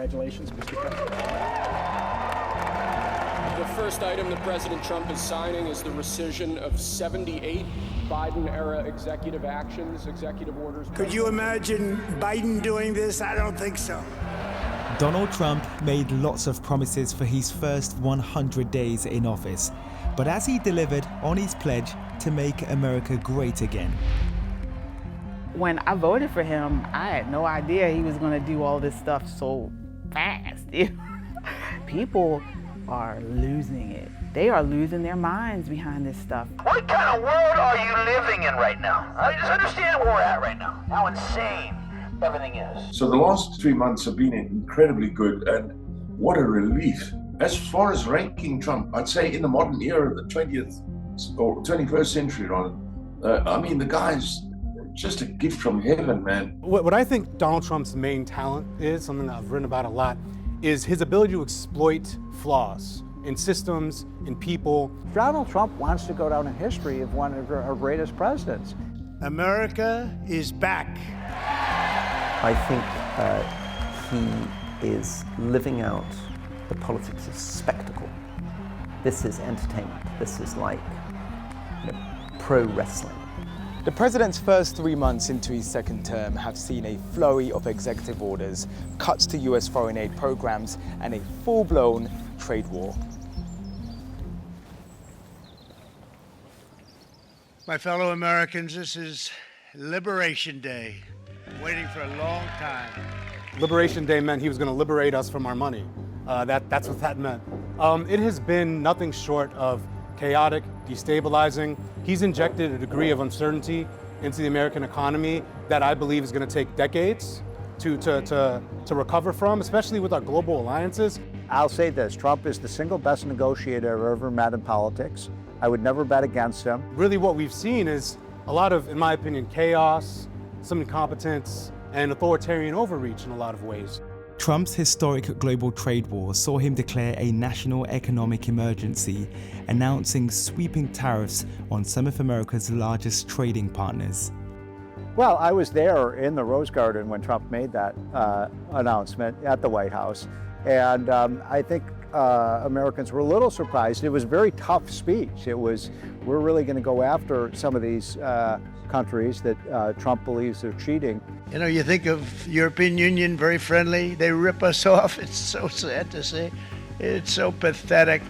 Congratulations, Mr. President. The first item that President Trump is signing is the rescission of 78 Biden-era executive actions, executive orders. Could you imagine Biden doing this? I don't think so. Donald Trump made lots of promises for his first 100 days in office, but as he delivered on his pledge to make America great again. When I voted for him, I had no idea he was going to do all this stuff so fast. People are losing it. They are losing their minds behind this stuff. What kind of world are you living in right now? I just understand where we're at right now, how insane everything is. So the last 3 months have been incredibly good, and what a relief. As far as ranking Trump, I'd say in the modern era, the 20th or 21st century, rather, I mean, the guy's just a gift from heaven, man. What I think Donald Trump's main talent is, something that I've written about a lot, is his ability to exploit flaws in systems, in people. Donald Trump wants to go down in history as one of our greatest presidents. America is back. I think he is living out the politics of spectacle. This is entertainment. This is like pro wrestling. The president's first 3 months into his second term have seen a flurry of executive orders, cuts to US foreign aid programs, and a full-blown trade war. My fellow Americans, this is Liberation Day. Waiting for a long time. Liberation Day meant he was going to liberate us from our money. That's what that meant. It has been nothing short of chaotic, destabilizing. He's injected a degree of uncertainty into the American economy that I believe is going to take decades to recover from, especially with our global alliances. I'll say this, Trump is the single best negotiator I've ever met in politics. I would never bet against him. Really what we've seen is a lot of, in my opinion, chaos, some incompetence, and authoritarian overreach in a lot of ways. Trump's historic global trade war saw him declare a national economic emergency, announcing sweeping tariffs on some of America's largest trading partners. Well, I was there in the Rose Garden when Trump made that announcement at the White House. And I think Americans were a little surprised. It was a very tough speech. It was, we're really going to go after some of these countries that Trump believes are cheating. You know, you think of European Union, very friendly. They rip us off. It's so sad to say. It's so pathetic.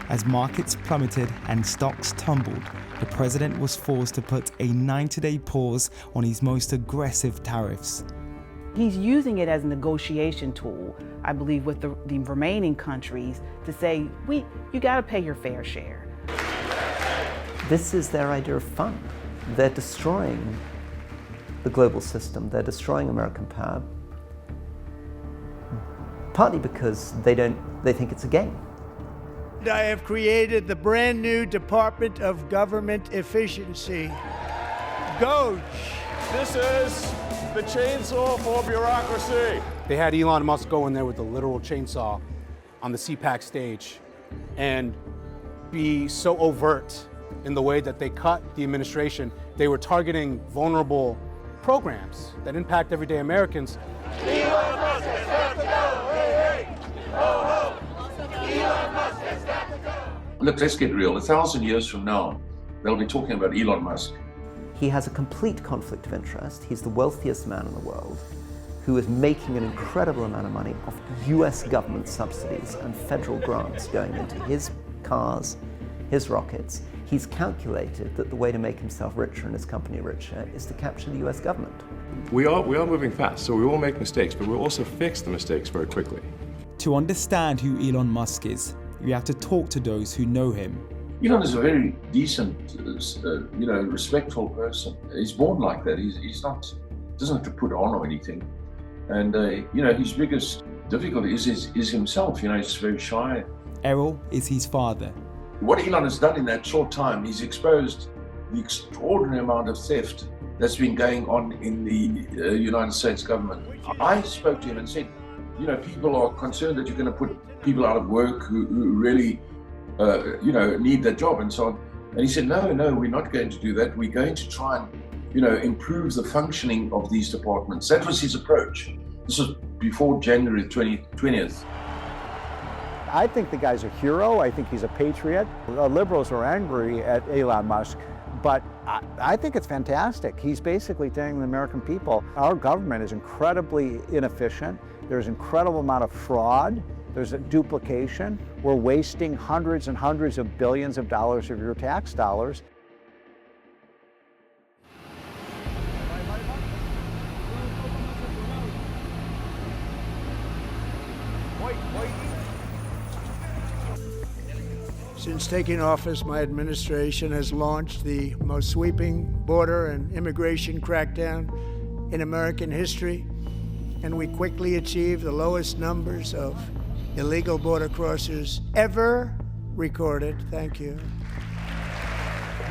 As markets plummeted and stocks tumbled, the president was forced to put a 90-day pause on his most aggressive tariffs. He's using it as a negotiation tool, I believe, with the remaining countries to say, you got to pay your fair share. This is their idea of fun. They're destroying the global system. They're destroying American power, partly because they think it's a game. I have created the brand new Department of Government Efficiency, GOGE. This is the chainsaw for bureaucracy. They had Elon Musk go in there with a literal chainsaw on the CPAC stage and be so overt in the way that they cut the administration. They were targeting vulnerable programs that impact everyday Americans. Elon Musk has got to go. Hey, hey. Ho, ho. Elon Musk has got to go. Look, let's get real. 1,000 years from now, they'll be talking about Elon Musk. He has a complete conflict of interest. He's the wealthiest man in the world, who is making an incredible amount of money off US government subsidies and federal grants going into his cars, his rockets. He's calculated that the way to make himself richer and his company richer is to capture the US government. We are moving fast, so we will make mistakes, but we'll also fix the mistakes very quickly. To understand who Elon Musk is, you have to talk to those who know him. Elon is a very decent, respectful person. He's born like that. He's not, doesn't have to put on or anything. And, his biggest difficulty is himself. He's very shy. Errol is his father. What Elon has done in that short time, he's exposed the extraordinary amount of theft that's been going on in the United States government. I spoke to him and said, people are concerned that you're going to put people out of work who really, need their job and so on. And he said, no, we're not going to do that. We're going to try and, improve the functioning of these departments. That was his approach. This was before January 20th. I think the guy's a hero. I think he's a patriot. The liberals are angry at Elon Musk, but I think it's fantastic. He's basically telling the American people, our government is incredibly inefficient. There's an incredible amount of fraud. There's a duplication. We're wasting hundreds and hundreds of billions of dollars of your tax dollars. Since taking office, my administration has launched the most sweeping border and immigration crackdown in American history, and we quickly achieved the lowest numbers of illegal border crossers ever recorded. Thank you.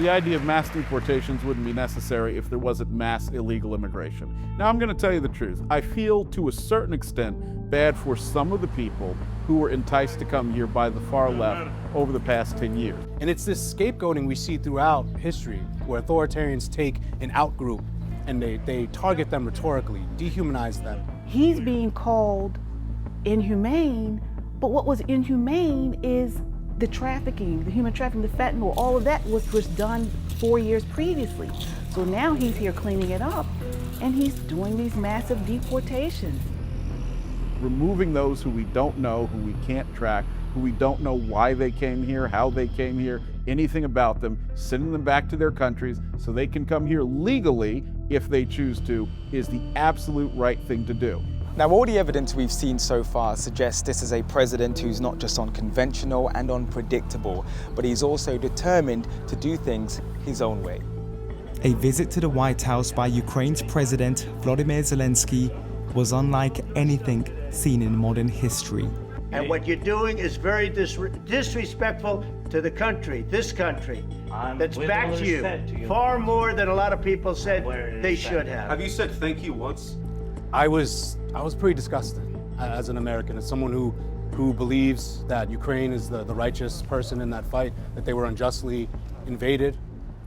The idea of mass deportations wouldn't be necessary if there wasn't mass illegal immigration. Now, I'm going to tell you the truth. I feel, to a certain extent, bad for some of the people who were enticed to come here by the far left over the past 10 years. And it's this scapegoating we see throughout history, where authoritarians take an out-group and they target them rhetorically, dehumanize them. He's being called inhumane, but what was inhumane is the trafficking, the human trafficking, the fentanyl, all of that was done 4 years previously. So now he's here cleaning it up, and he's doing these massive deportations. Removing those who we don't know, who we can't track, who we don't know why they came here, how they came here, anything about them, sending them back to their countries so they can come here legally if they choose to, is the absolute right thing to do. Now, all the evidence we've seen so far suggests this is a president who's not just unconventional and unpredictable, but he's also determined to do things his own way. A visit to the White House by Ukraine's President Volodymyr Zelensky was unlike anything seen in modern history. And what you're doing is very disrespectful to the country, this country, that's backed you far more than a lot of people said they should have. Have you said thank you once? I was pretty disgusted as an American, as someone who believes that Ukraine is the righteous person in that fight, that they were unjustly invaded.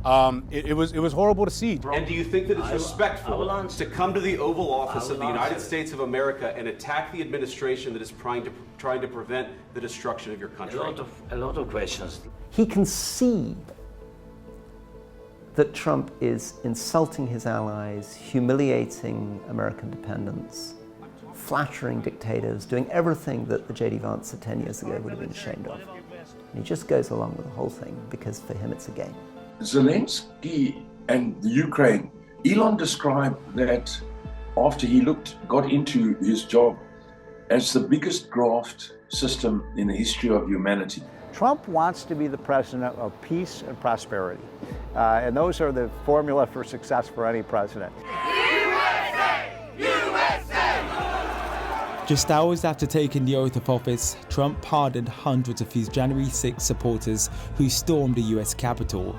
It was horrible to see. And do you think that it's respectful to come to the Oval Office of the United States of America and attack the administration that is trying to prevent the destruction of your country? A lot of questions. He can see that Trump is insulting his allies, humiliating American dependents, flattering dictators, doing everything that the J.D. Vance of 10 years ago would have been ashamed of. And he just goes along with the whole thing because for him it's a game. Zelensky and the Ukraine, Elon described that after he got into his job as the biggest graft system in the history of humanity. Trump wants to be the president of peace and prosperity. And those are the formula for success for any president. USA! USA! Just hours after taking the oath of office, Trump pardoned hundreds of his January 6 supporters who stormed the US Capitol.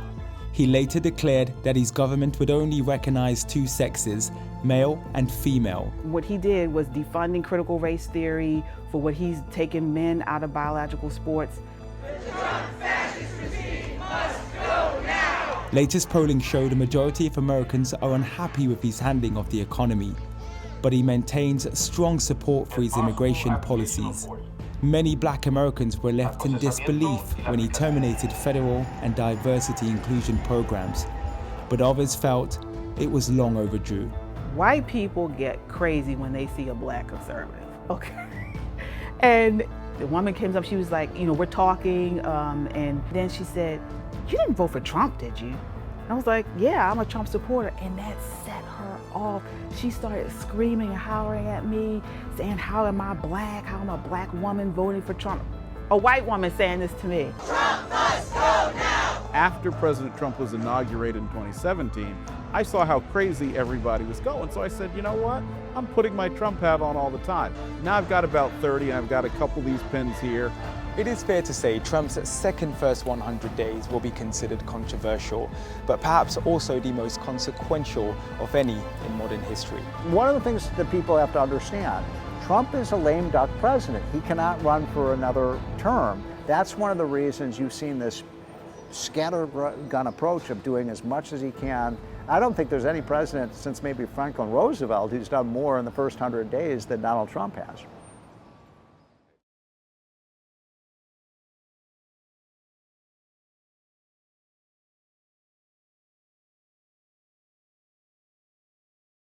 He later declared that his government would only recognize two sexes, male and female. What he did was defunding critical race theory for what he's taken men out of biological sports. Latest polling showed a majority of Americans are unhappy with his handling of the economy, but he maintains strong support for his immigration policies. Many black Americans were left in disbelief when he terminated federal and diversity inclusion programs, but others felt it was long overdue. White people get crazy when they see a black conservative, okay? And the woman came up, she was like, we're talking, and then she said, "You didn't vote for Trump, did you?" I was like, "Yeah, I'm a Trump supporter," and that set her off. She started screaming and hollering at me, saying, "How am I black? How am I a black woman voting for Trump?" A white woman saying this to me. Trump must go now! After President Trump was inaugurated in 2017, I saw how crazy everybody was going. So I said, you know what? I'm putting my Trump hat on all the time. Now I've got about 30 and I've got a couple of these pins here. It is fair to say Trump's second first 100 days will be considered controversial, but perhaps also the most consequential of any in modern history. One of the things that people have to understand, Trump is a lame duck president. He cannot run for another term. That's one of the reasons you've seen this scattergun approach of doing as much as he can. I don't think there's any president since maybe Franklin Roosevelt who's done more in the first 100 days than Donald Trump has.